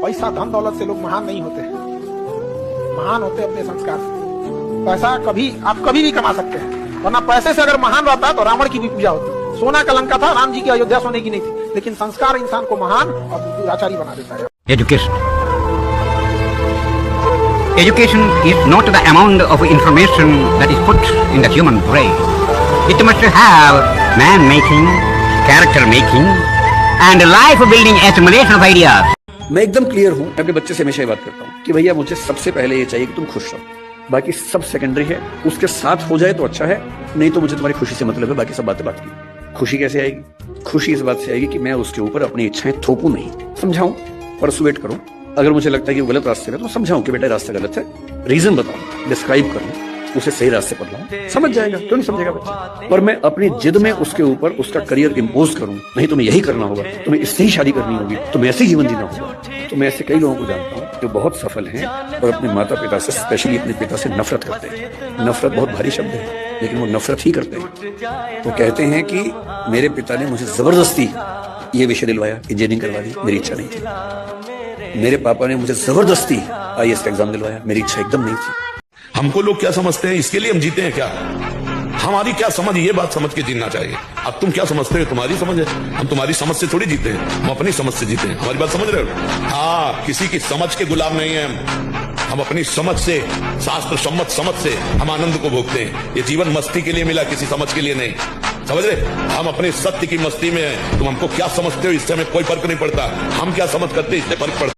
पैसा धन दौलत से लोग महान नहीं होते, महान होते अपने संस्कार से। पैसा आप कभी भी कमा सकते हैं, वरना पैसे से अगर महान रहता तो रावण की भी पूजा होती। सोना का लंका था, राम जी की अयोध्या सोने की नहीं थी, लेकिन संस्कार इंसान को महान और दुराचारी बना देता है। Education is not the amount of information that is put in the human brain. It must have man-making, character-making, and life-building assimilation of ideas. मैं एकदम क्लियर हूँ, मैं अपने बच्चे से हमेशा ये बात करता हूँ कि भैया मुझे सबसे पहले ये चाहिए कि तुम खुश रहो, बाकी सब सेकेंडरी है। उसके साथ हो जाए तो अच्छा है, नहीं तो मुझे तुम्हारी खुशी से मतलब है, बाकी सब बातें बात की। खुशी कैसे आएगी? खुशी इस बात से आएगी कि मैं उसके ऊपर अपनी इच्छाएं थोपूं नहीं, समझाऊं, परसुएट करूं। अगर मुझे लगता है कि वो गलत रास्ते में, तो समझाऊं कि बेटा रास्ता गलत है, रीजन बताऊं, डिस्क्राइब करूं, उसे सही रास्ते पर लाऊं, समझ जाएगा। क्यों नहीं समझेगा बच्चा? पर मैं अपनी जिद में उसके ऊपर उसका करियर इंपोज करूं, नहीं तुम्हें यही करना होगा, तुम्हें इससे ही शादी करनी होगी, तुम्हें ऐसे ही जीवन जीना होगा। तो मैं ऐसे कई लोगों को जानता हूं जो बहुत सफल हैं और अपने माता पिता से, स्पेशली अपने पिता से नफरत करते हैं। नफरत बहुत भारी शब्द है, लेकिन वो नफरत ही करते हैं। वो कहते हैं कि मेरे पिता ने मुझे जबरदस्ती ये विषय दिलवाया, इंजीनियरिंग करवा दी, मेरी इच्छा नहीं थी। मेरे पापा ने मुझे जबरदस्ती IAS का एग्जाम दिलवाया, मेरी इच्छा एकदम नहीं थी। हमको लोग क्या समझते हैं, इसके लिए हम जीते हैं क्या? हमारी क्या समझ, ये बात समझ के जीना चाहिए। अब तुम क्या समझते हो, तुम्हारी समझ है, हम तुम्हारी समझ से थोड़ी जीते हैं, हम अपनी समझ से जीते हैं। हमारी बात समझ रहे हो? हाँ, किसी की समझ के गुलाम नहीं है हम अपनी समझ से, शास्त्र सम्मत समझ से हम आनंद को भोगते हैं। ये जीवन मस्ती के लिए मिला, किसी समझ के लिए नहीं, समझ रहे? हम अपने सत्य की मस्ती में हैं। तुम हमको क्या समझते हो इससे हमें कोई फर्क नहीं पड़ता, हम क्या समझ करते इससे फर्क पड़ता।